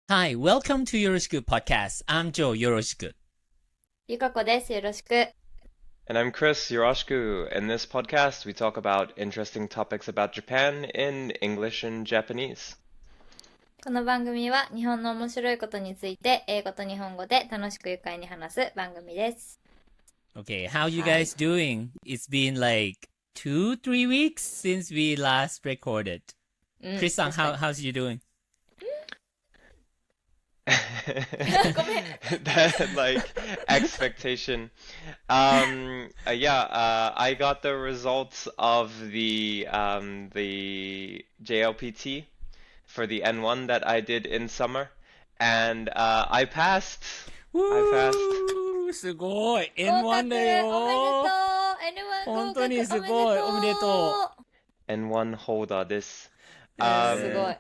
Hi, welcome to Yoroshiku podcast. I'm Joe Yoroshiku. ゆかこです。よろしく。And I'm Chris Yoroshiku. In this podcast, we talk about interesting topics about Japan in English and Japanese. この番組は日本の面白いことについて英語と日本語で楽しく愉快に話す番組です。Okay, how you guys doing? It's been like 2-3 weeks since we last recorded. Chris-san, how's you doing? That like expectation. I got the results of the JLPT for the N1 that I did in summer, and I passed. I passed. すごい N1 N1 だよおめでとう N1 本当にすごいおめでとう N1 holder this. すごい。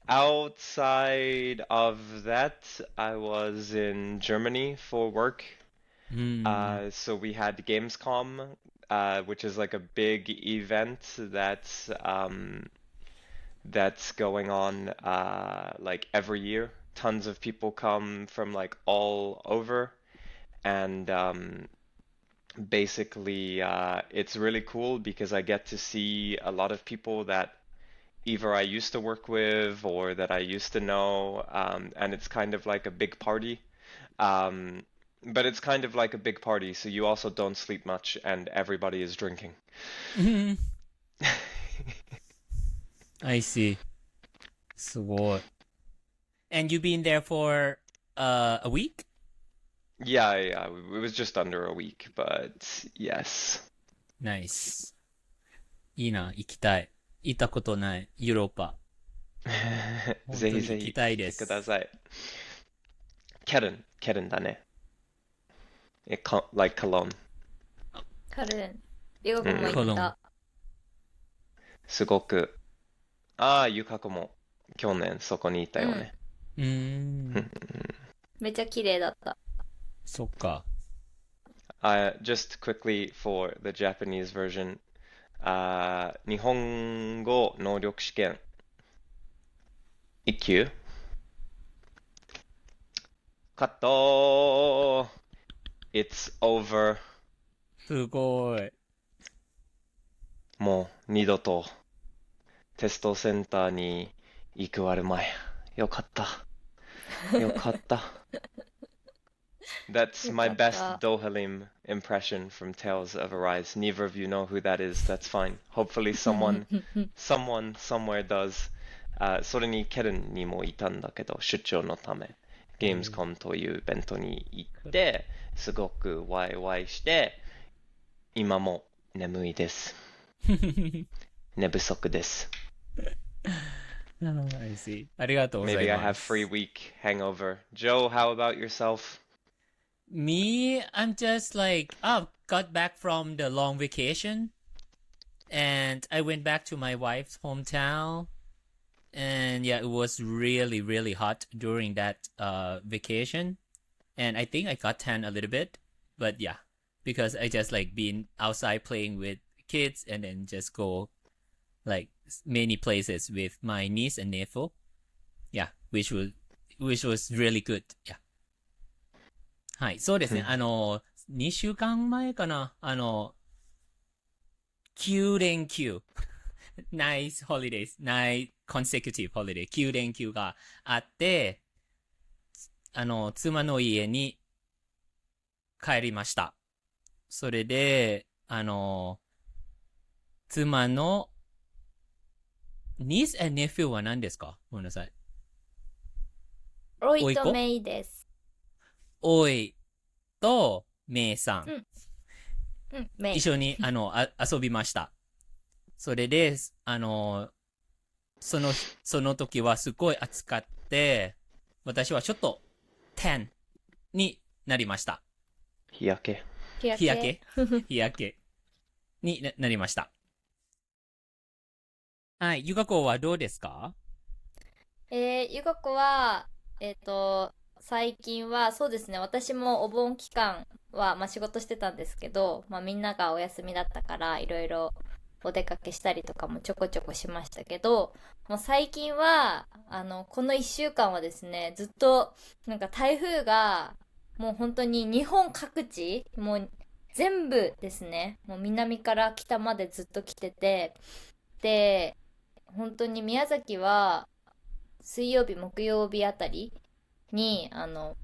Outside of that, I was in Germany for work. So we had Gamescom, which is like a big event that's going on like every year. Tons of people come from like all over, and basically it's really cool because I get to see a lot of people that either I used to work with or that I used to know, and it's kind of like a big party. But it's kind of like a big party, so you also don't sleep much, and everybody is drinking. I see すごい And you've been there for a week? Yeah, it was just under a week, but yes. Nice いいな行きたい行ったことないヨーロッパ本当ぜひに行きぜひ来てたいですください。ケルンだね。like Cologne. カルン。ゆかこもコロン行った。すごく、ゆかこも去年そこにいたよね。めっちゃ綺麗だった。そっか Just quickly for the Japanese version. 日本語能力試験1級カット It's over. すごいもう二度とテストセンターに行くあるまい。よかった。よかった。That's my よかっ best た。Dohalim impression from Tales of Arise. Neither of you know who that is. That's fine. Hopefully someone somewhere does. それにケルンにもいたんだけど、出張のため、Gamescom というイベントに行って、すごくワイワイして、今も眠いです。寝不足です。I see ありがとうござい Maybe I ま have す free week hangover. Joe, how about yourself? Me, I'm just like, got back from the long vacation and I went back to my wife's hometown. And yeah, it was really, really hot during that vacation. And I think I got tan a little bit. But yeah, because I just like been outside playing with kids and then just go like many places with my niece and nephew. Yeah, which was really good. Yeah. はい、そうですね。2週間前かな。9連休。nice holidays, nice consecutive holiday. 9連休があって、妻の家に帰りました。それで、妻の niece and nephew は何ですか？ごめんなさい。おいとめいです。おいとめいさん、めい。一緒に遊びました。それでその時はすごい暑かって、私はちょっと10になりました。日焼け日焼けになりました。はい、ゆかこはどうですか？ゆかこは、最近はそうですね、私もお盆期間は、仕事してたんですけど、みんながお休みだったからいろいろお出かけしたりとかもちょこちょこしましたけど、もう最近は、この1週間はですね、ずっと、なんか台風が、もう本当に日本各地、もう全部ですね、もう南から北までずっと来てて、で、本当に宮崎は、水曜日、木曜日あたりに、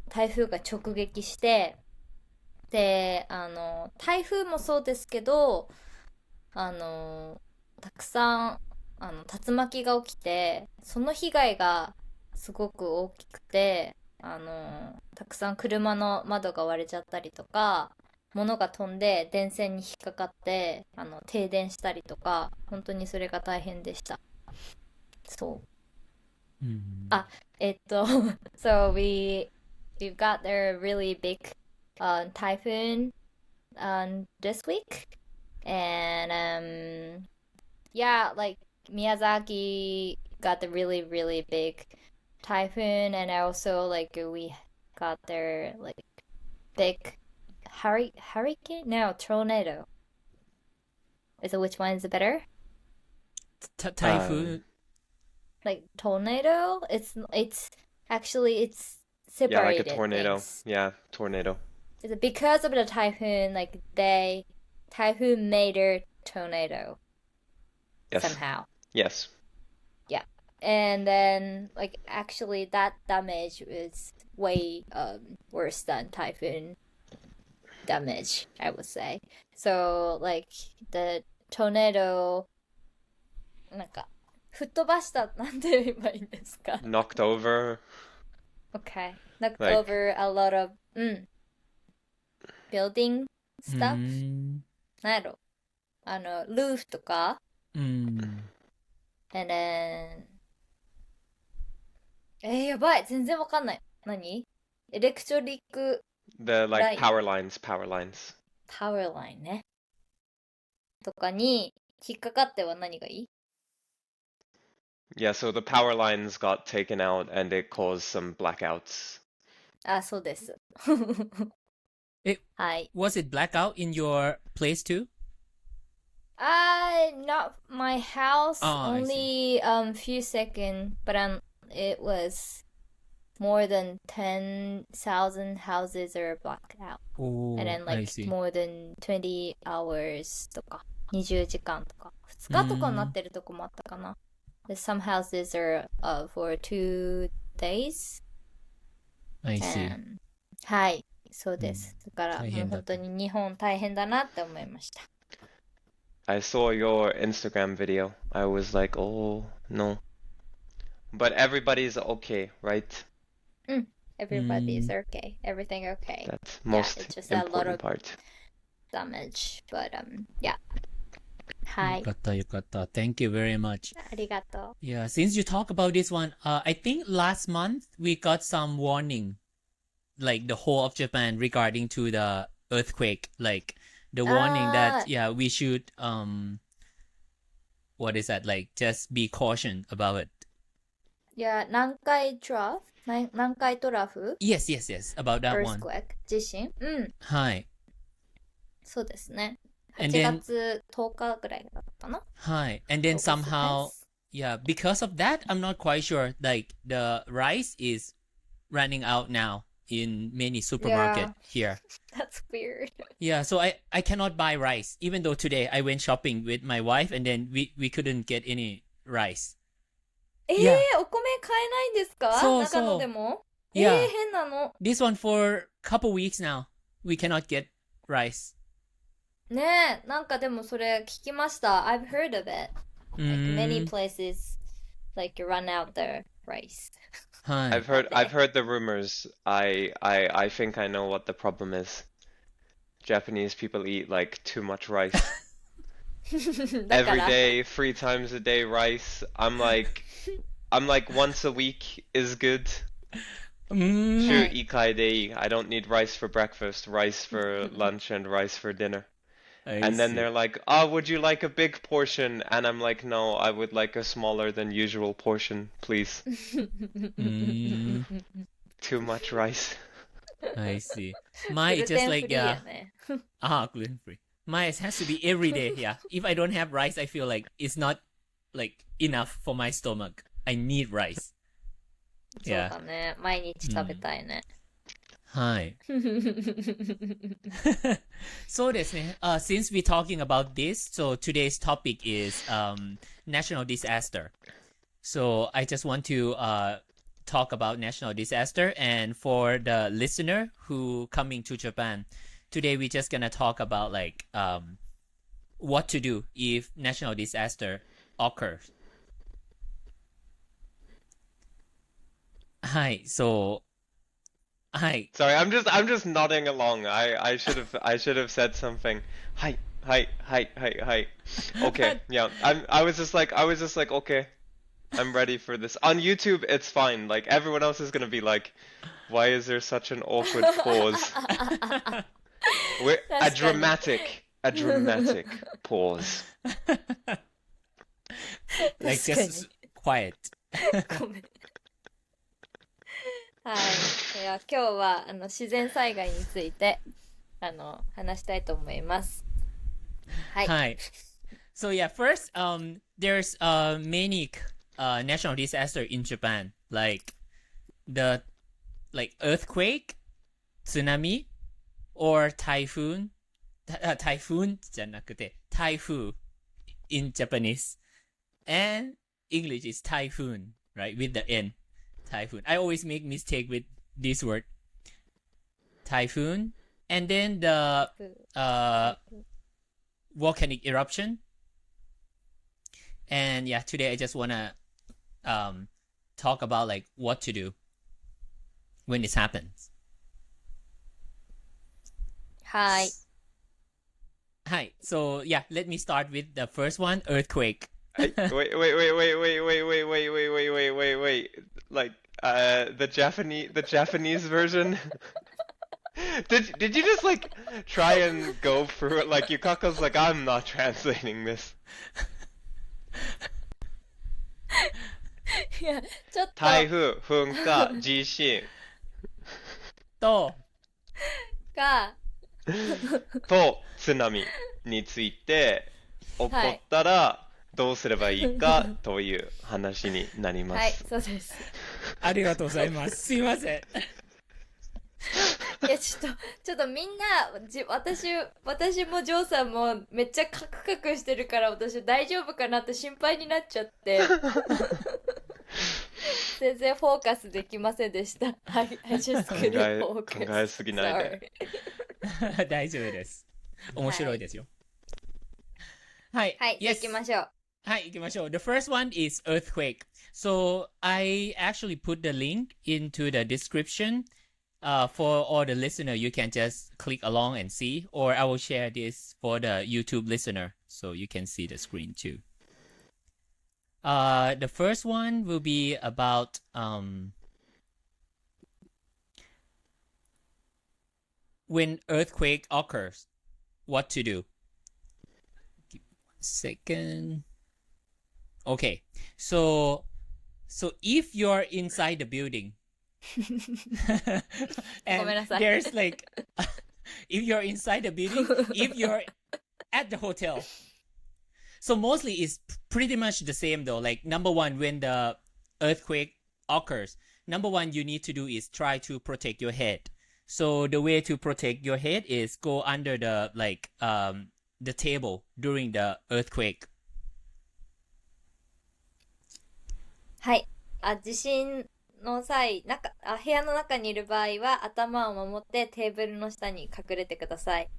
台風が直撃して、で、台風もそうですけど、たくさん、竜巻が起きて、その被害がすごく大きくて、たくさん車の窓が割れちゃったりとか、物が飛んで電線に引っかかって、停電したりとか、本当にそれが大変でした。そう。あ、so we've got a really big typhoon this week, and yeah, like Miyazaki got the really big typhoon, and also like we got their like big hurricane, no, tornado. So which one is better? Typhoon. Like tornado? It's actually it's Yeah, like a separated tornado. things. Yeah, tornado. It's because of the typhoon, like typhoon made a tornado Yes. somehow. Yes. Yeah. And then like actually that damage is way worse than typhoon damage, I would say. So like the tornado なんか吹っ飛ばしたなんて言えばいいんですか Knocked over. Okay. Knocked Like- over a lot of building stuff. なんやろroof とか Mm. and then やばい全然わかんない何エレクトリック The like Right. power lines. パワーラインねとかに引っかかっては何がいい Yeah, so the power lines got taken out and it caused some blackouts. あそうです It はい was it blackout in your place too? Not my house. Oh, I only few seconds, but it was more than 10,000 houses are blacked out, Oh, and then I like see. more than 20 hours とか20時間とか2日とかになってるとこもあったかな。で some houses are for 2 days. I see. And はいそうです。だからもう大変だった本当に日本大変だなって思いました。I saw your Instagram video. I was like, oh no. But everybody's okay, right? Everybody is okay. Everything okay. That's most it's just a lot important of part. damage. But yeah. はい。よかったよかった Thank you very much. ありがと Yeah, since you talk about this one, I think last month we got some warning, like the whole of Japan regarding to the earthquake, like the warning that yeah we should what is that like just be caution about it. う。いや、南海トラフ南海トラフ Yes, yes, yes, about that one. earthquake 地震はいそうですね。 And 8 then 月10日ぐらいだったかなはい and then somehow yeah because of that I'm not quite sure like the rice is running out now in many supermarket here. That's weird. Yeah, so I cannot buy rice even though today I went shopping with my wife and then we couldn't get any rice. お米買えないんですかそう長野でも Yeah. 変なの This one for couple weeks now. We cannot get rice. ねえ、なんかでもそれ聞きました。I've heard of it. Like many places like run out their rice. はい I've heard the rumors. I think I know what the problem is. Japanese people eat like too much rice. だか Every ら day, 3 times a day rice. I'm like once a week is good. 週1回でいい. I don't need rice for breakfast, rice for lunch, and rice for dinner. And then they're like, oh, would you like a big portion? And I'm like, no, I would like a smaller than usual portion, please. Too much rice. I see. My グル just テンフ like リー yeah. やね。Gluten free. Rice has to be every day. Yeah. If I don't have rice, I feel like it's not like enough for my stomach. I need rice. そうだね。毎日食べたいね。はい。そうですね。Since we're talking about this, so today's topic is national disaster. So I just want to talk about national disaster. And for the listener who coming to Japan, today we're just gonna talk about like what to do if national disaster occurs. はい。そう。はい。 Sorry, I'm just nodding along. I should have said something. Hi, hi, hi, hi, hi. Okay, yeah. I was just like okay, I'm ready for this. On YouTube, it's fine. Like everyone else is gonna be like, why is there such an awkward pause? A dramatic pause. Like just quiet. ごめん。はい。では今日は自然災害について話したいと思います。はい。はい。So yeah, first, there's many national disaster in Japan, like earthquake, tsunami, or typhoon. Typhoon じゃなくて台風 in Japanese, and English is typhoon, right? With the N. Typhoon. I always make mistake with this word. Typhoon. And then the volcanic eruption. And yeah, today I just wanna talk about like what to do when this happens. はい。Hi. So yeah, let me start with the first one, earthquake. Wait. Like the Japanese version. Did you just like try and go through it like Yukako's like I'm not translating this. いや、ちょっと。台風、噴火、地震と津波について起こったらどうすればいいかという話になります。はい、そうです。ありがとうございます。すいません。いや、ちょっとみんな、私もジョーさんもめっちゃカクカクしてるから私大丈夫かなって心配になっちゃって。全然フォーカスできませんでした。はい、I just couldn't focus. 考えすぎないで。大丈夫です。面白いですよ。はい。はい、じゃあ行きましょう。はい、行きましょう。The first one is earthquake. So I actually put the link into the description. For all the listener, you can just click along and see, or I will share this for the YouTube listener so you can see the screen too. The first one will be about when earthquake occurs, what to do. Give me 1 second. Okay, so if you're inside the building, and there's like, if you're inside the building, if you're at the hotel, so mostly it's pretty much the same though. Like number one, when the earthquake occurs, number one you need to do is try to protect your head. So the way to protect your head is go under the the table during the earthquake. はい。地震の際、部屋の中にいる場合は頭を守ってテーブルの下に隠れてください。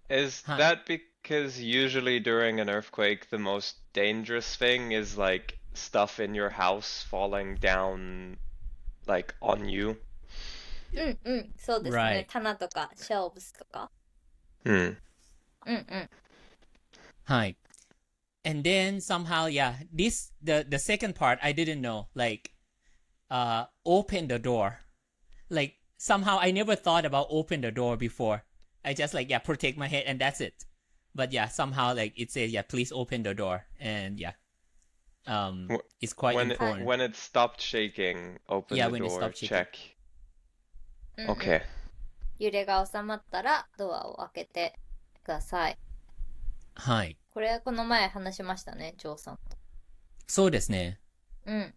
Is that because usually during an earthquake the most dangerous thing is like stuff in your house falling down like on you? うんうん、そうですね。棚とか、シェルブスとか。うん。うんうん。はい。And then somehow, yeah, the second part I didn't know, like open the door. Like somehow I never thought about open the door before. I just like, yeah, protect my head and that's it. But yeah, somehow like it says, yeah, please open the door. And yeah, it's quite important. When it stopped shaking, open the when it door, stopped shaking. check. Okay. 揺れが収まったらドアを開けてださい。はい。これこの前話しましたね、ジョーさんと。そうですね。うん。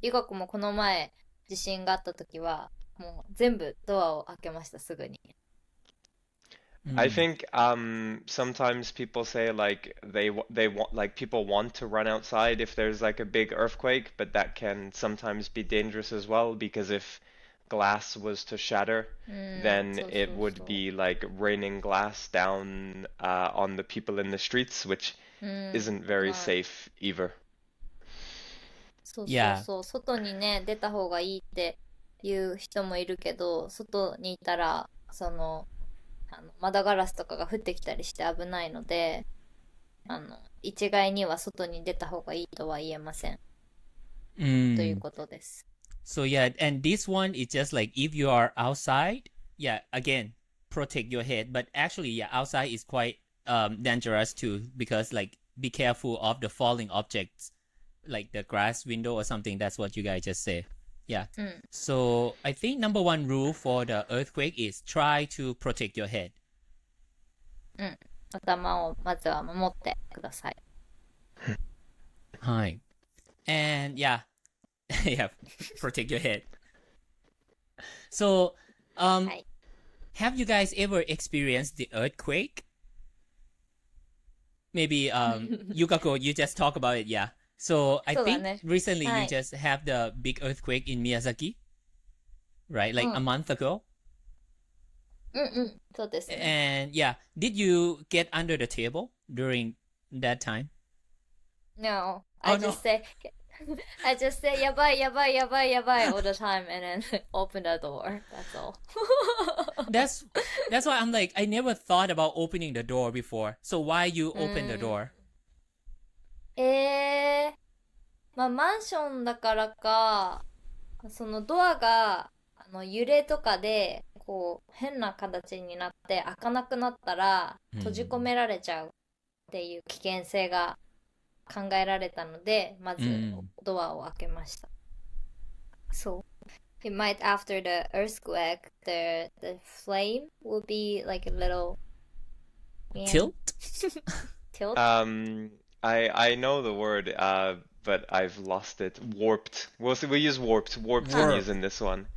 リカ子もこの前地震があった時は、もう全部ドアを開けました、すぐに。I うん。 think sometimes people say like they want like people want to run outside if there's like a big earthquake, but that can sometimes be dangerous as well because if glass was to shatter, そ then う it そう would そ be like raining glass down on the people in the streets, which う。isn't very まあ、safe either. そうそう Yeah. そう、外にね、出た方がいいって言う人もいるけど、外にいたら、窓ガラスとかが降ってきたりして危ないので、一概には外に出た方がいいとは言えません。というMm. ことです。So yeah, and this one is just like if you are outside, yeah, again, protect your head. But actually, yeah, outside is quite dangerous too because like be careful of the falling objects, like the glass window or something. That's what you guys just say. Yeah. うん。So I think number one rule for the earthquake is try to protect your head. うん。頭をまずは守ってください。Hi. And yeah, yeah, protect your head. So, は um, い。 have you guys ever experienced the earthquake? Maybe Yukako, you just talk about it, yeah. So I そうだ think ね。 recently は you い。just have the big earthquake in Miyazaki, right? う Like a ん。month ago. うんうん。そうですね。And yeah, did you get under the table during that time? No, Oh I no. just say, I just say, やばいやばいやばいやばい all the time and then open the door. That's all. That's that's why I'm like I never thought about opening the door before. So why you う open the ん。door? まあマンションだからか、そのドアが揺れとかでこう変な形になって開かなくなったら閉じ込められちゃうっていう危険性が考えられたので、まず Mm. ドアを開けました。そう。It might after the earthquake, the flame will be like a little Tilt? tilt. I know the word, but I've lost it. Warped. We use warped. Warped in Warp. using this one.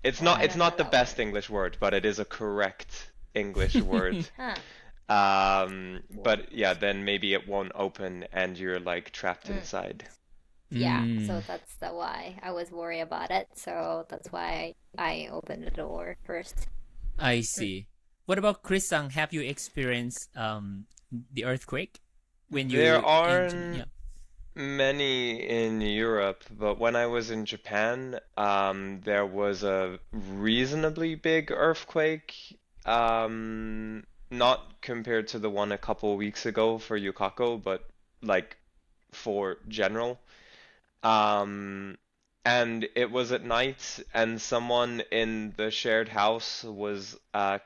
It's Oh, not I it's don't know not the that best word. English word, but it is a correct English word. は But yeah, then maybe it won't open and you're like trapped うん。inside. Yeah, so Mm. that's the why I was worried about it. So that's why I opened the door first. I うん。see. What about Chris-san? Have you experienced the earthquake when There you in yeah? aren't many in Europe, but when I was in Japan, there was a reasonably big earthquake. Not compared to the one a couple weeks ago for Yukako, but like for general. And it was at night, and someone in the shared house was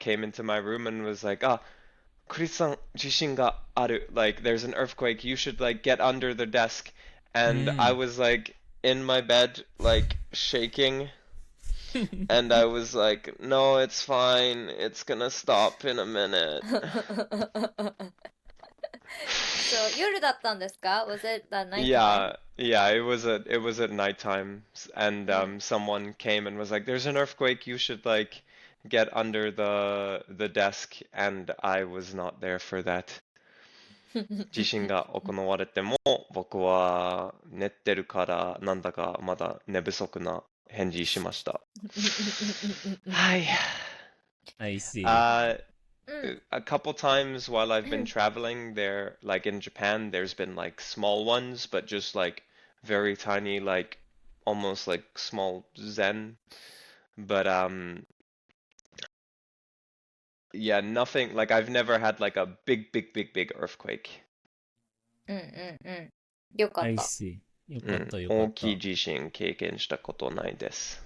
came into my room and was like, "Ah, Chris-san, jishin ga aru. Like, there's an earthquake. You should like get under the desk." And I Mm. was like in my bed, like shaking, and I was like, "No, it's fine. It's gonna stop in a minute." So 夜だったんですか? Was it the nighttime? Yeah, it was at nighttime, and うん。someone came and was like, "There's an earthquake. You should like get under the desk." And I was not there for that. 地震が行われても、僕は寝てるからなんだかまだ寝不足な返事しました。はい。I see. うん。A couple times while I've been traveling there, like in Japan, there's been like small ones, but just like very tiny, like almost like small zen. But yeah, nothing like I've never had like a big earthquake. うんうんうん。よかっ I た。see. よかったよか大った。きい地震経験したことないです。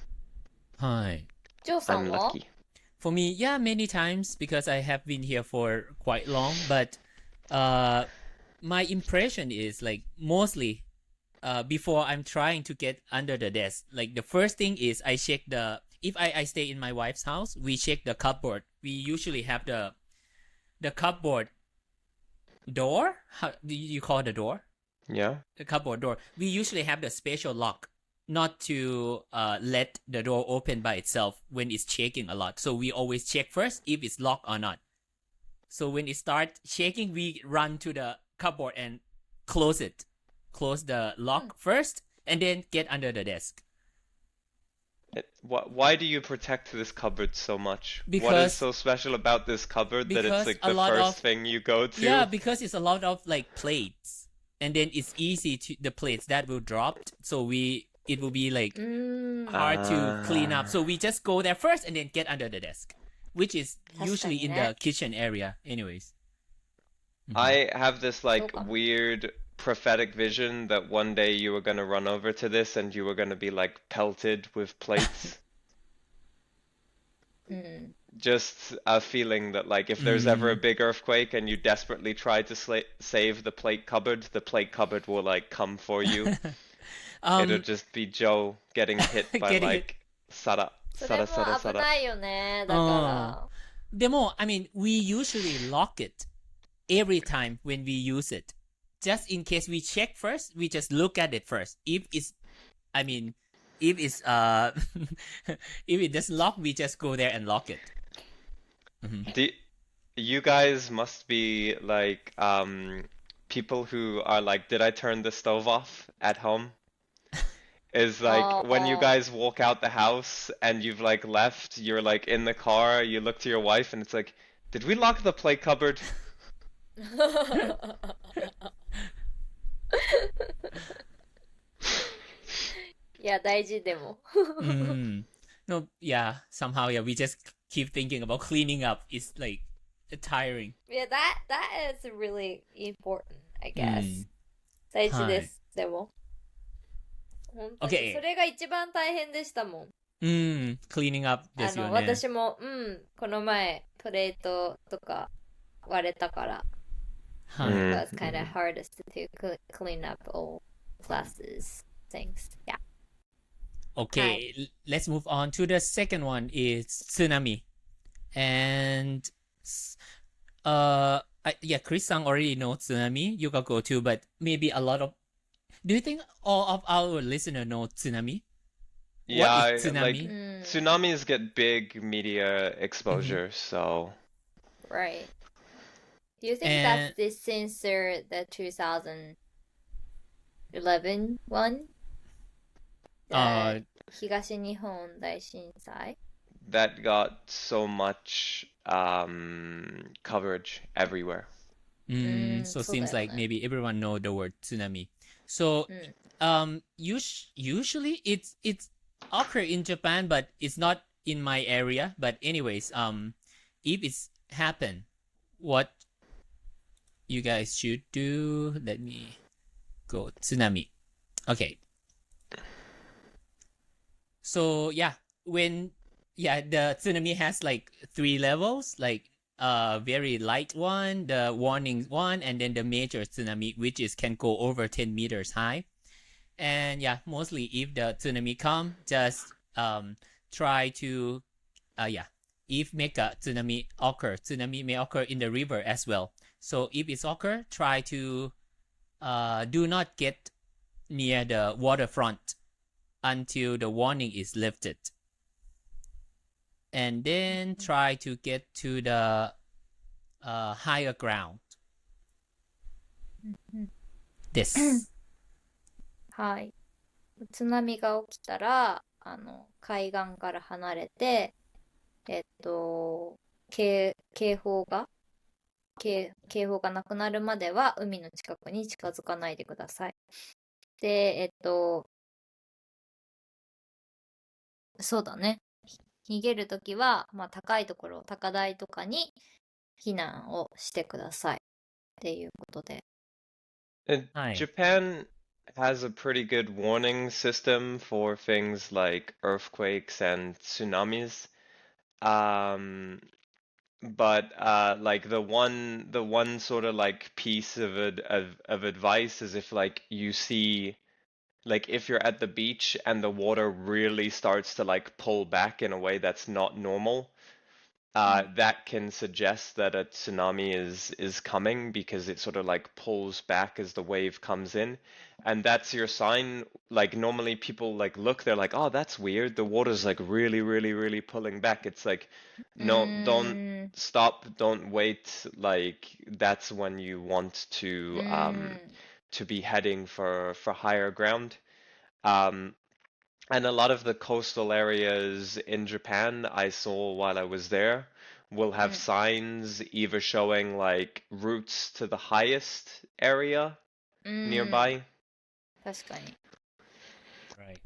はい。ジョーさん I'm は lucky. For me, yeah, many times because I have been here for quite long, but my impression is like mostly before I'm trying to get under the desk, like the first thing is I check if I stay in my wife's house, we check the cupboard. We usually have the cupboard door. How do you call it a door? Yeah. The cupboard door. We usually have the special lock, not to let the door open by itself when it's shaking a lot. So we always check first if it's locked or not. So when it starts shaking, we run to the cupboard and close it. Close the lock first, and then get under the desk. Why do you protect this cupboard so much? What is Because so special about this cupboard that it's because like a the lot first of thing you go to? yeah, because it's a lot of like plates, and then it's easy to the plates that will drop. So it will be like hard to clean up. So we just go there first and then get under the desk, which is 確か usually に in ね。 the kitchen area, anyways. I have this そう like かも。weird prophetic vision that one day you were gonna run over to this and you were gonna be like pelted with plates. うん。 Just a feeling that like if there's ever a big earthquake and you desperately try to save the plate cupboard will like come for you. It'll just be Joe getting hit by Getting hit. like Sara, それ Sara, も Sara, 危 Sara. ないよね。だか Demo, I mean, we usually lock it every time when we use it. Just in case we check first, we just look at it first. If it's if it's if it does lock, we just go there and lock it. Do you guys must be like people who are like, did I turn the stove off at home? Is ら。like when you あ guys walk out the house and you've like left, you're like in the car, you look to your wife and it's like, did we lock the plate cupboard? いや、大事でも。No, yeah, somehow, yeah, we just keep thinking about cleaning up. It's like tiring. Yeah, that is really important, I guess. 大事です。でも。本当に Okay. それが一番大変でしたもん。Cleaning up ですよね。私も、この前、トレートとか割れたから。はい。It was kind of hardest to clean up all classes things. Yeah. Okay, let's move on to the second one is tsunami. And yeah, Chris-san already knows tsunami. You can go too, but maybe a lot of do you think all of our listeners know tsunami? Yeah, What is tsunami? like tsunamis get big media exposure, so Right. Do you think that's this since the 2011 one? The 東日本大震災? that got so much coverage everywhere. So seems like maybe everyone know the word tsunami. So usually it's occur in Japan, but it's not in my area. But anyways, if it's happen, what you guys should do? Let me go tsunami. Okay. So yeah, the tsunami has like 3 levels, like very light one, the warning one, and then the major tsunami, which can go over 10 meters high. And yeah, mostly if the tsunami come, just try to if make a tsunami may occur in the river as well. So if it's occur, try to do not get near the waterfront until the warning is lifted. And then try to get to the higher ground. This. はい。津波が起きたら、海岸から離れて、警報がなくなるまでは海の近くに近づかないでください。で、そうだね。逃げるときは、高いところ、高台とかに避難をしてください。っていうことで。Japan has a pretty good warning system for things like earthquakes and tsunamis. But like the one sort of like piece of advice is if like you see like if you're at the beach and the water really starts to like pull back in a way that's not normal, that can suggest that a tsunami is coming because it sort of like pulls back as the wave comes in, and that's your sign. Like normally people like look, they're like, oh, that's weird. The water's like really, really, really pulling back. It's like, no, don't ん。stop, don't wait. Like that's when you want うーん。to be heading for higher ground. Um, and a lot of the coastal areas in Japan I saw while I was there will う have ん。signs either showing like routes to the highest area うーん。nearby. 確かに。Right.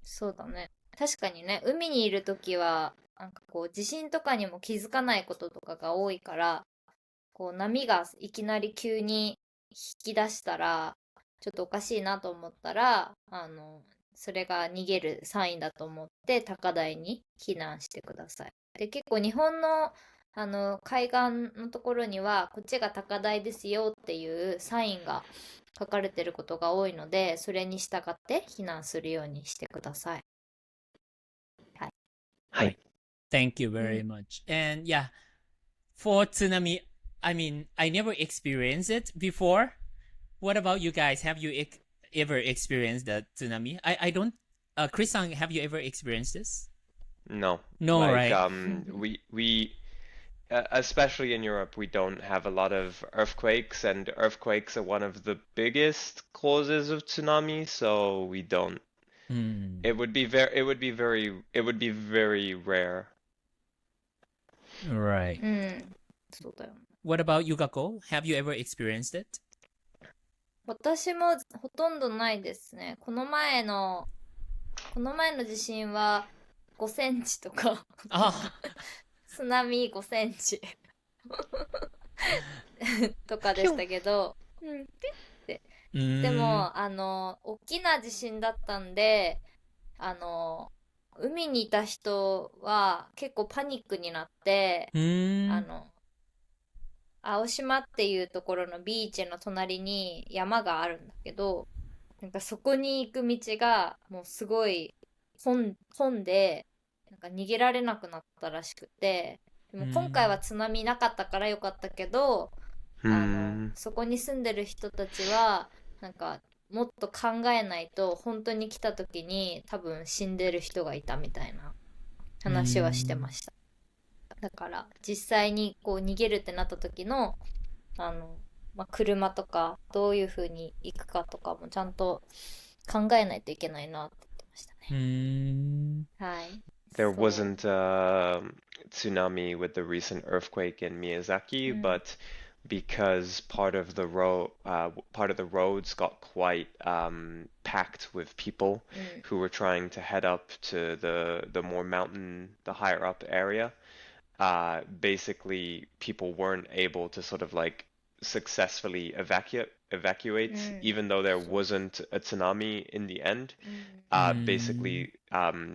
そうだね。確かにね、海にいるときは、なんかこう、地震とかにも気づかないこととかが多いから、こう、波がいきなり急に引き出したら、ちょっとおかしいなと思ったら、それが逃げるサインだと思って、高台に避難してください。で、結構日本の、海岸のところには、こっちが高台ですよっていうサインが書かれてることが多いので、それに従って避難するようにしてください。はい。はい。 Right. Thank you う very ん。much. And yeah, for tsunami, I mean, I never experienced it before. What about you guys? Have you ever experienced the tsunami? I don't. Chris-san, have you ever experienced this? No, No, like right? we especially in Europe, we don't have a lot of earthquakes, and earthquakes are one of the biggest causes of tsunami, so we don't. Hmm. It would be very rare. Right. うん。そうだよね。What about Yukako? Have you ever experienced it? 私もほとんどないですね。この前の地震は5センチとか、Ah. 津波5センチとかでしたけど、うん、ピッて。で Mm. も、大きな地震だったんで、海にいた人は結構パニックになって、Mm. 青島っていうところのビーチの隣に山があるんだけど、なんかそこに行く道がもうすごい混んで、なんか逃げられなくなったらしくて、でも今回は Mm. 津波なかったからよかったけど、Hmm. そこに住んでる人たちは、なんかもっと考えないと本当に来た時に多分死んでる人がいたみたいな話はしてま Mm. した。だから実際にこう逃げるってなった時の車とかどういう風に行くかとかもちゃんと考えないといけないなって言ってましたね。Mm. はい。 There そう。 wasn't a tsunami with the recent earthquake in う Miyazaki, ん。 but because part of the roads got quite packed with people うん。 who were trying to head up to the more the higher up area, basically people weren't able to sort of like successfully evacuate, う even ん。 though there そう。 wasn't a tsunami in the end. うん。 Mm. Basically,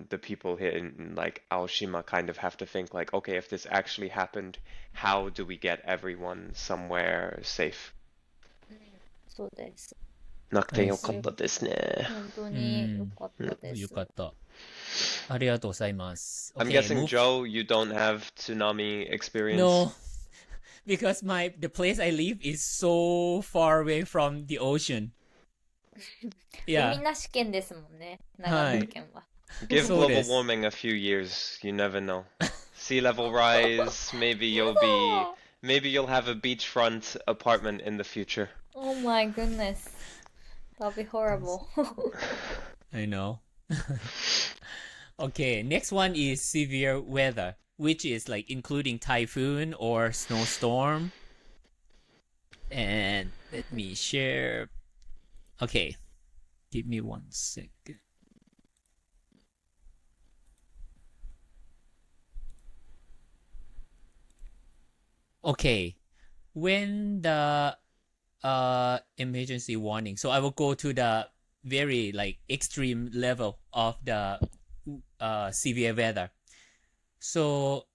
the people here in like Aoshima kind of have to think like, okay, if this actually happened, how do we get everyone somewhere safe? うん。そうです。なくて I よかっ see. たですね。本当に良 Mm. かったです。よかった。ありがとうございます。 I'm Okay, guessing, move. Joe, you don't have tsunami experience. No, because the place I live is so far away from the ocean. 海 Yeah. なし県ですもんね、長野はい。県は。Give そう global です。 warming a few years. You never know. Sea level rise. Maybe や maybe you'll have a beachfront apartment in the future. だ。Oh my goodness. That'll be horrible. I know. Okay, next one is severe weather, which is like including typhoon or snowstorm. And let me share. Okay, give me 1 second. Okay, when the emergency warning. So I will go to the very like extreme level of the severe weather. So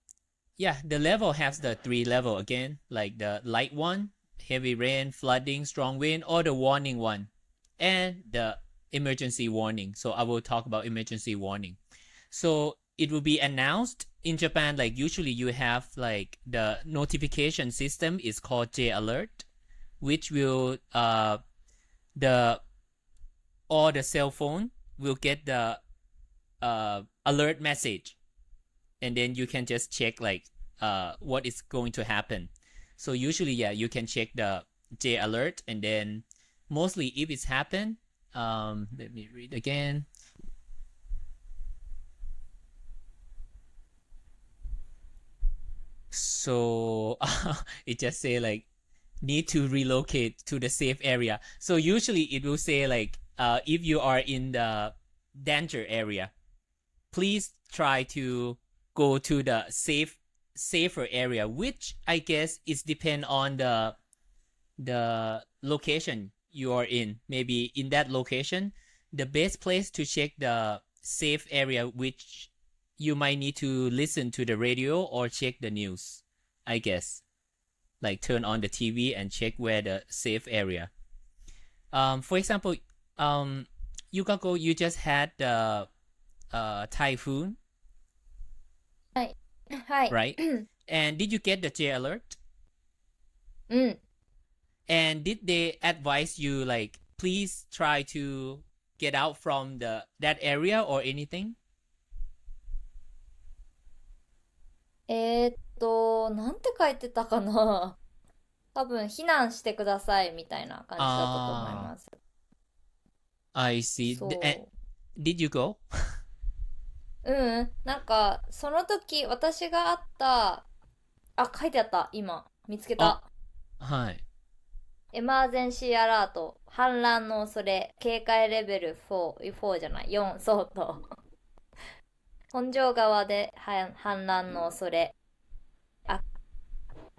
yeah, the level has the 3 level again, like the light one, heavy rain, flooding, strong wind, or the warning one, and the emergency warning. So I will talk about emergency warning. So it will be announced in Japan, like usually you have like the notification system is called J Alert, which will the or the cell phone will get the alert message, and then you can just check like what is going to happen. So usually, yeah, you can check the J Alert, and then mostly if it's happened, let me read again. So it just say like need to relocate to the safe area. So usually it will say like if you are in the danger area, please try to go to the safer area, which I guess is depend on the location you are in. Maybe in that location, the best place to check the safe area, which you might need to listen to the radio or check the news, I guess. Like turn on the TV and check where the safe area. For example, Yukako, you just had the typhoon, はい。はい。 right? And did you get the J alert? うん。 And did they advise you like please try to get out from that area or anything? なんて書いてたかな。多分、避難してくださいみたいな感じだったと思います。I see. And そ did you go? う。なんか、その時、私があった、書いてあった、今。見つけた。はい。エマージェンシーアラート、氾濫の恐れ、警戒レベル4じゃない、4相当。本庄川で氾濫の恐れ。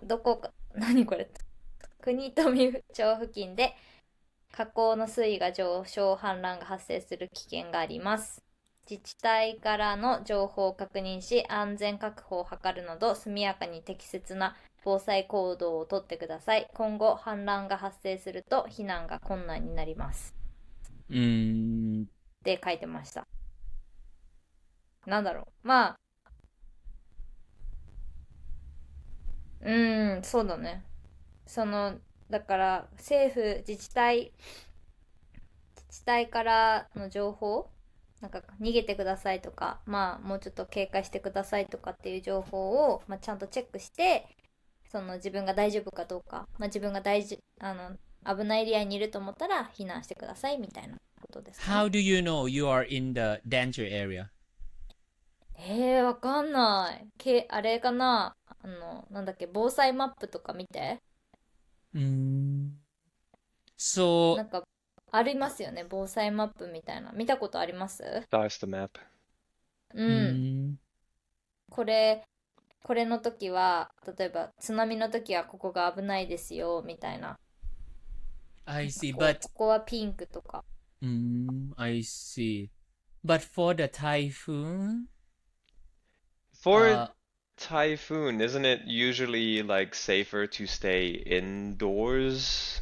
どこか、何これ。国富町付近で河口の水位が上昇、氾濫が発生する危険があります。自治体からの情報を確認し、安全確保を図るなど、速やかに適切な防災行動をとってください。今後、氾濫が発生すると、避難が困難になります。って書いてました。なんだろう。まあ、そうだね。だから、政府、自治体からの情報、なんか逃げてくださいとか、まあもうちょっと警戒してくださいとかっていう情報を、まあ、ちゃんとチェックして、自分が大丈夫かどうか、まあ、自分が危ないエリアにいると思ったら避難してくださいみたいなことですかね。How do you know you are in the danger area? わかんない。あれかな、なんだっけ、防災マップとか見て。So なんか、ありますよね、防災マップみたいな。見たことあります？ That's the map. これの時は、例えば津波の時はここが危ないですよ、みたいな。I see, こ but こはピンクとか。I see. But for the typhoon, For typhoon, isn't it usually like safer to stay indoors?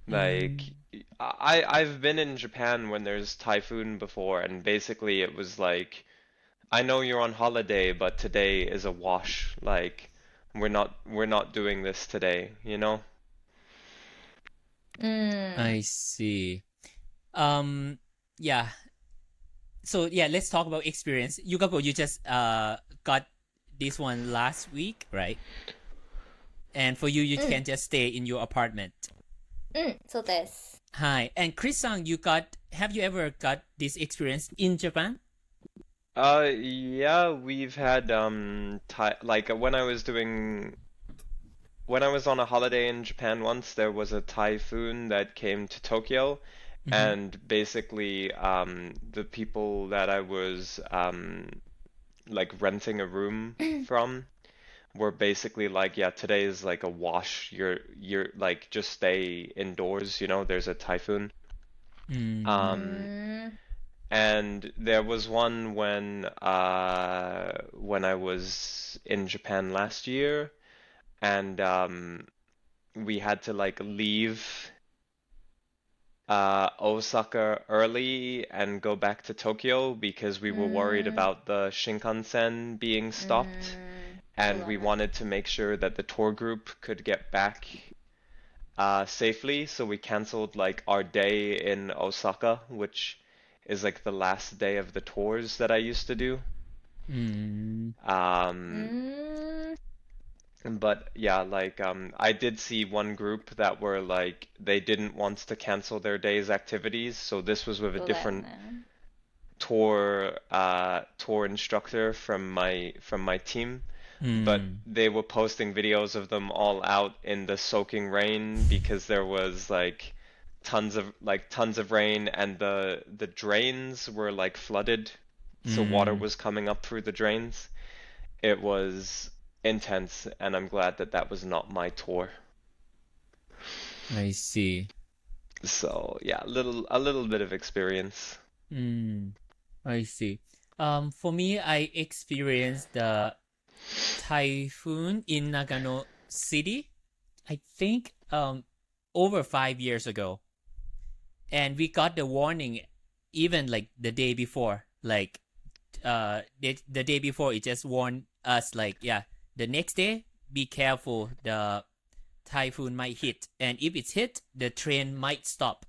Like I've been in Japan when there's typhoon before, and basically it was like, I know you're on holiday, but today is a wash. Like we're not doing this today, you know? I see. Yeah. So yeah, let's talk about experience. Yukako, you just got this one last week, right? And for you, you can just stay in your apartment. そうです。Hi. And Chris-san, have you ever got this experience in Japan? Yeah, we've had like when I was on a holiday in Japan once, there was a typhoon that came to Tokyo, and basically the people that I was like renting a room from were basically like, yeah, today is like a wash. You're like, just stay indoors, you know, there's a typhoon. And there was one when I was in Japan last year, and we had to like leave Osaka early and go back to Tokyo because we う were worried ーん。about the Shinkansen being う stopped, ーん。そう and だ we ね。wanted to make sure that the tour group could get back safely. So we canceled like our day in Osaka, which is like the last day of the tours that I used to do. うーん。う Um, ーん。but yeah, like I did see one group that were like they didn't want to cancel their day's activities, so this was with a そうだよ different ね。tour instructor from my team, う but ん。they were posting videos of them all out in the soaking rain because there was like tons of rain and the drains were like flooded, う so water ん。was coming up through the drains. It was intense, and I'm glad that that was not my tour. I see. So yeah, a little bit of experience. うん。I see. For me, I experienced the typhoon in Nagano City, I think over 5 years ago. And we got the warning even like the day before. Like the day before it just warned us like, yeah, the next day be careful, the typhoon might hit. And if it's hit, the train might stop.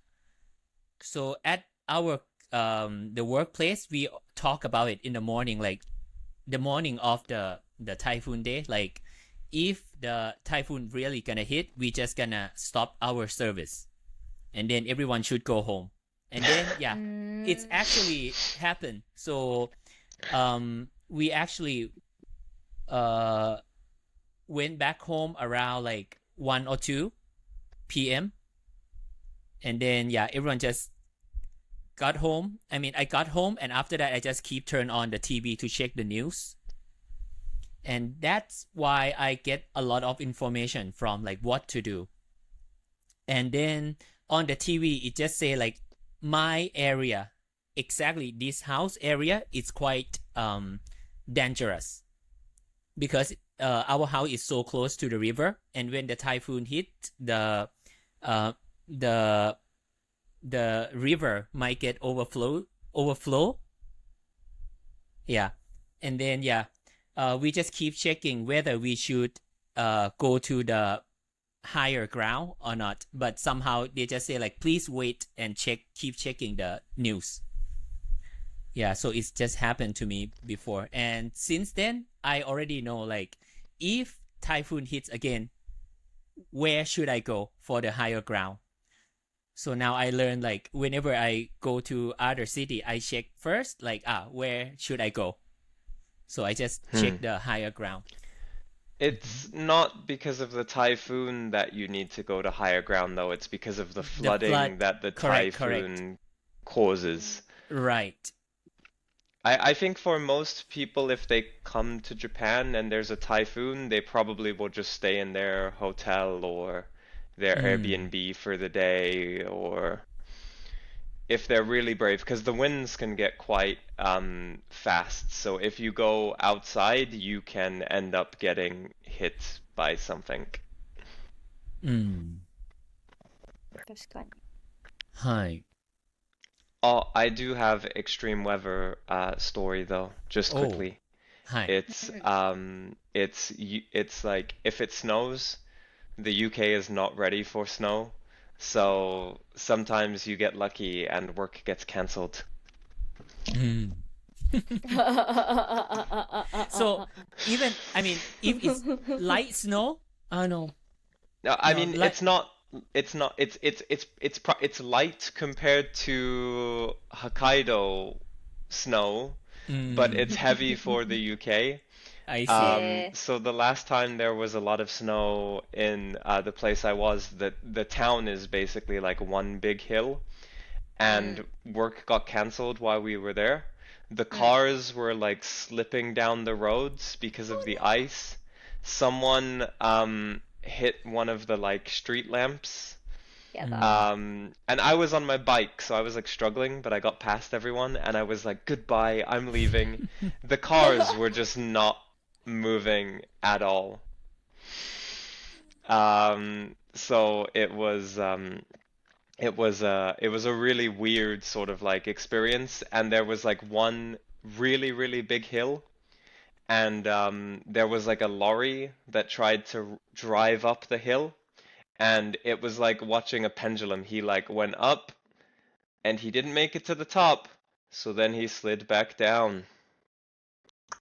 So at our the workplace, we talk about it in the morning, like the morning of the typhoon day. Like if the typhoon really gonna hit, we just gonna stop our service, and then everyone should go home. And then う yeah, ー it's ん。actually happened. So we actually uh went back home around like 1 or 2 p.m. and then yeah, everyone just got home. I mean, I got home, and after that, I just keep turn on the TV to check the news, and that's why I get a lot of information from like what to do. And then on the TV, it just say like my area, exactly this house area is quite dangerous because our house is so close to the river, and when the typhoon hit, uh the the river might get overflow. Yeah. And then yeah, we just keep checking whether we should go to the higher ground or not, but somehow they just say like please wait and keep checking the news. Yeah, so it's just happened to me before, and since then I already know like if typhoon hits again, where should I go for the higher ground. So now I learn like whenever I go to other city, I check first like where should I go. So I just check the higher ground. It's not because of the typhoon that you need to go to higher ground, though. It's because of the The flood, flooding that the correct. typhoon causes. Right. I think for most people, if they come to Japan and there's a typhoon, they probably will just stay in their hotel or their Airbnb for the day, or if they're really brave, because the winds can get quite fast. So if you go outside, you can end up getting hit by something. 確かに。はい。 Oh, I do have extreme weather story though, just Oh. quickly. はい。 It's like if it snows, the UK is not ready for snow. So sometimes you get lucky and work gets cancelled. So even I mean if it's light snow, no. No, I No, mean like it's light compared to Hokkaido snow, but it's heavy for the UK. I see. So the last time there was a lot of snow in the place I was, the town is basically like one big hill, and work got cancelled while we were there. The cars were like slipping down the roads because of the ice. Someone hit one of the like street lamps. やだ。 And I was on my bike, so I was like struggling, but I got past everyone, and I was like, goodbye, I'm leaving. The cars were just not moving at all. So it was it was a really weird sort of like experience, and there was like one really, really big hill, and there was like a lorry that tried to drive up the hill, and it was like watching a pendulum. He like went up, and he didn't make it to the top, so then he slid back down.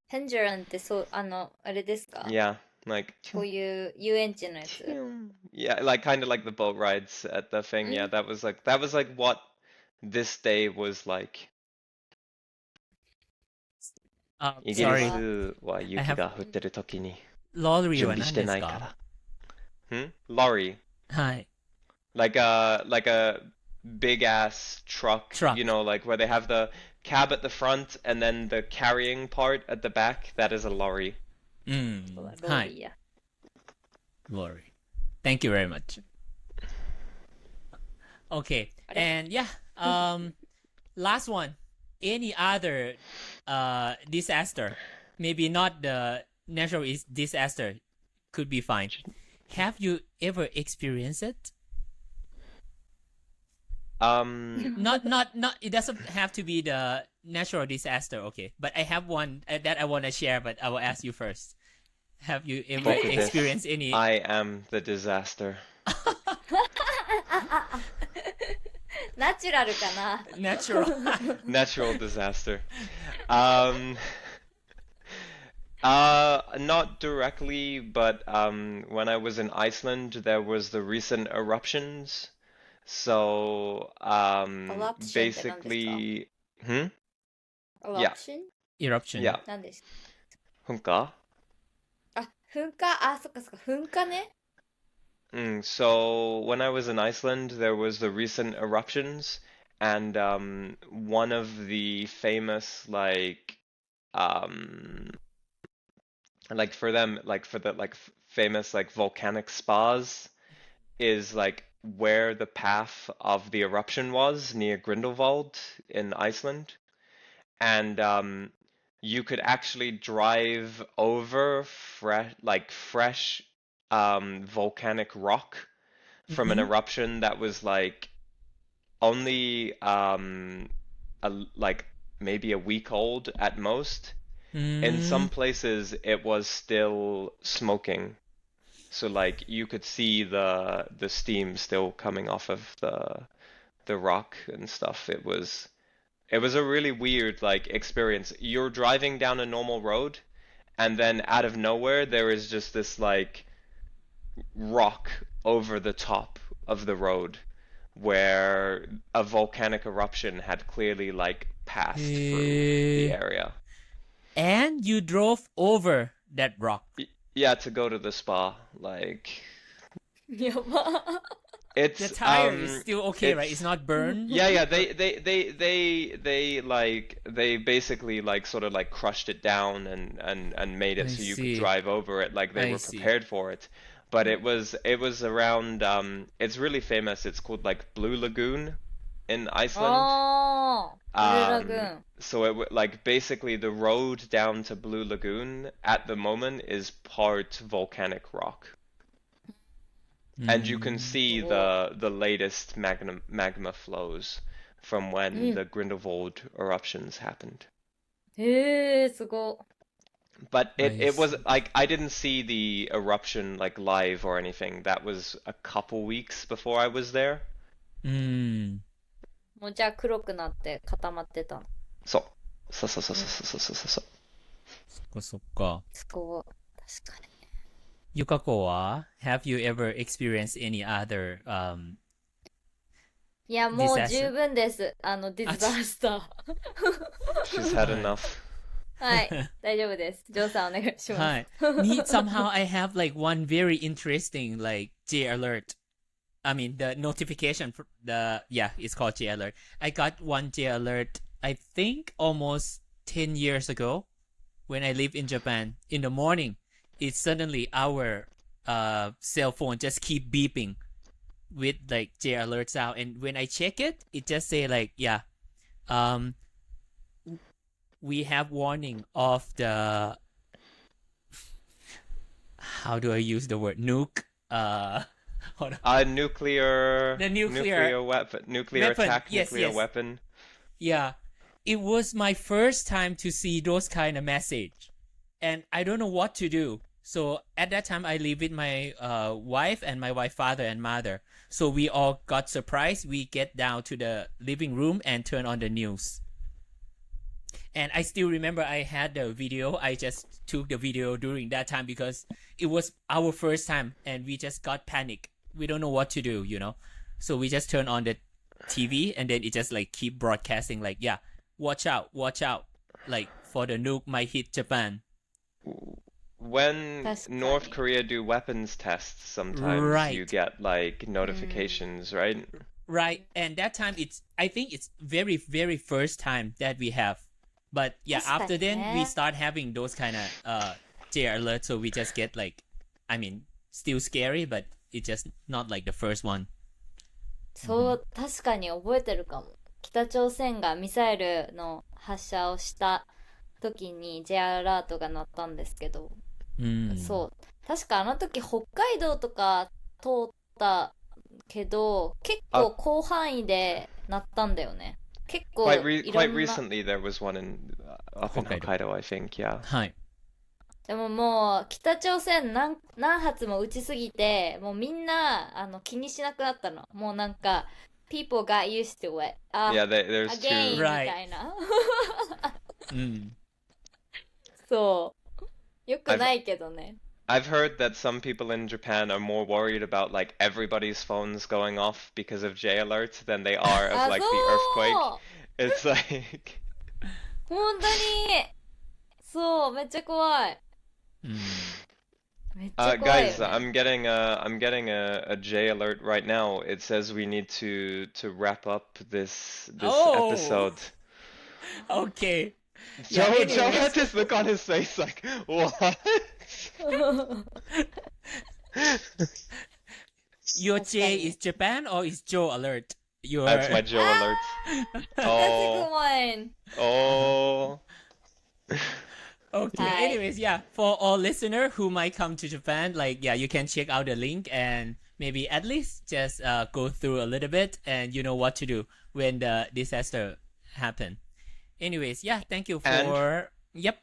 ペンジュランってそう、あれですか？ Yeah, like こういう遊園地のやつ。yeah, like kind of like the boat rides at the thing. Yeah, that was like what this day was like. Sorry. イギリスは雪が降ってる時に Lorry 準は何備してですか？ないから。Lorry. はい。Like a big ass truck, Truck. you know, like where they have the cab at the front and then the carrying part at the back. That is a lorry. そうだロはい。ーリーや。Lorry. Thank you very much. Okay. And yeah, last one. Any other disaster? Maybe not the natural disaster. Could be fine. Have you ever experienced it? Not. It doesn't have to be the natural disaster. Okay, but I have one that I want to share. But I will ask you first. Have you ever Look at this. experienced any? I am the disaster. ナチュラルかな。Natural. Natural disaster. Not directly, but when I was in Iceland, there was the recent eruptions. So Eruption basically, Yeah. Eruption? Eruption. Yeah, 何ですか？噴火. あ、噴火、あ、そっかそっか、噴火ね。So when I was in Iceland, there was the recent eruptions, and one of the famous for them, like for the famous like volcanic spas is like where the path of the eruption was near Grindelwald in Iceland, and you could actually drive over fresh volcanic rock from an eruption that was like only like maybe a week old at most. In some places it was still smoking, so like you could see the steam still coming off of the rock and stuff. It was a really weird like experience. You're driving down a normal road, and then out of nowhere there is just this like rock over the top of the road where a volcanic eruption had clearly like passed through the area. And you drove over that rock. Yeah, to go to the spa. Like やば。 it's The tire is still okay, right? It's not burned. Yeah. They basically like sort of like crushed it down and made it I so you see. could drive over it. Like they I were see. prepared for it. But it was around. It's really famous. It's called like Blue Lagoon in Iceland. あー、ブルーラグーン。 So like basically the road down to Blue Lagoon at the moment is part volcanic rock. And you can see the latest magma flows from when the Grindelwald eruptions happened. へえ、すご。 But I it was like I didn't see the eruption like live or anything. That was a couple weeks before I was there. もうじゃあ黒くなって固まってたの。そう。そっかそっか。すごい。確かに。ゆかこは Have you ever experienced any other いや、もう Disaster 十分です。ディザスター。 She's had enough. はい、大丈夫です。ジョーさんお願いします。はい。Me somehow I have like one very interesting like J alert. I mean the notification for it's called J alert. I got one J alert I think almost 10 years ago when I lived in Japan. In the morning, it suddenly our cell phone just keep beeping with like J alerts out, and when I check it, it just say like we have warning of the how do I use the word nuke Hold on. Nuclear The nuclear weapon, nuclear weapon. attack, Yes, nuclear yes. weapon. Yeah. It was my first time to see those kind of message. And I don't know what to do. So at that time, I live with my wife and my wife father and mother. So we all got surprised. We get down to the living room and turn on the news. And I still remember I had the video. I just took the video during that time because it was our first time and we just got panic. We don't know what to do, you know. So we just turn on the TV and then it just like keep broadcasting like, yeah, watch out, like for the nuke might hit Japan. When That's North funny. Korea do weapons tests, sometimes you Right. get like notifications, right? Right. And that time I think it's very, very first time that we have. But yeah, 確か after に then we ね。 start having those kind of J alert, so we just get like, I mean, still scary, but it's just not like the first one. そう、確かに覚えてるかも。北朝鮮がミサイルの発射をした時に J アラートが鳴ったんですけど、そう。確かあの時北海道とか通ったけど、結構広範囲で鳴ったんだよね。結構 Quite いろ quite んな。 recently there was one up in Hokkaido, I think, yeah. はい。でももう北朝鮮何発も撃ちすぎて、もうみんな気にしなくなったの。もうなんか people got used to it. Yeah, there's again み two. Right. たいな。うん。そう。よくないけどね。I've heard that some people in Japan are more worried about like everybody's phones going off because of J alerts than they are of あ、 like そ the う earthquake. It's like 本当にそう、めっちゃ怖い。うん。めっちゃ怖いよ guys, ね。 I'm getting a J alert right now. It says we need to wrap up this Oh. episode. Okay. Joe, Yeah, Joe anyways. had this look on his face like, what? Your J is Japan or is Joe alert? Your That's my Joe alert. That's a Oh, good one. oh. Okay. Hi. Anyways, yeah, for all listener who might come to Japan, like yeah, you can check out the link and maybe at least just go through a little bit and you know what to do when the disaster happen. Anyways, yeah, thank you for yep.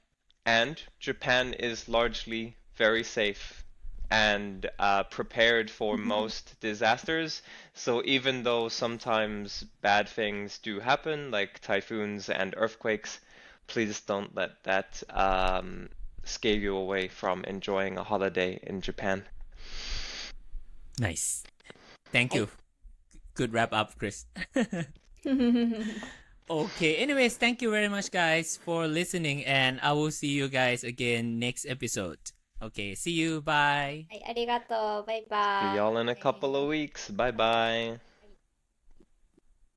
And Japan is largely very safe and prepared for most disasters. So even though sometimes bad things do happen, like typhoons and earthquakes, please don't let that scare you away from enjoying a holiday in Japan. Nice. Thank you. Good wrap up, Chris. Okay, anyways, thank you very much, guys, for listening, and I will see you guys again next episode. Okay, see you. Bye. はい、ありがとう。バイバイ。 See y'all in a couple of weeks. Bye bye.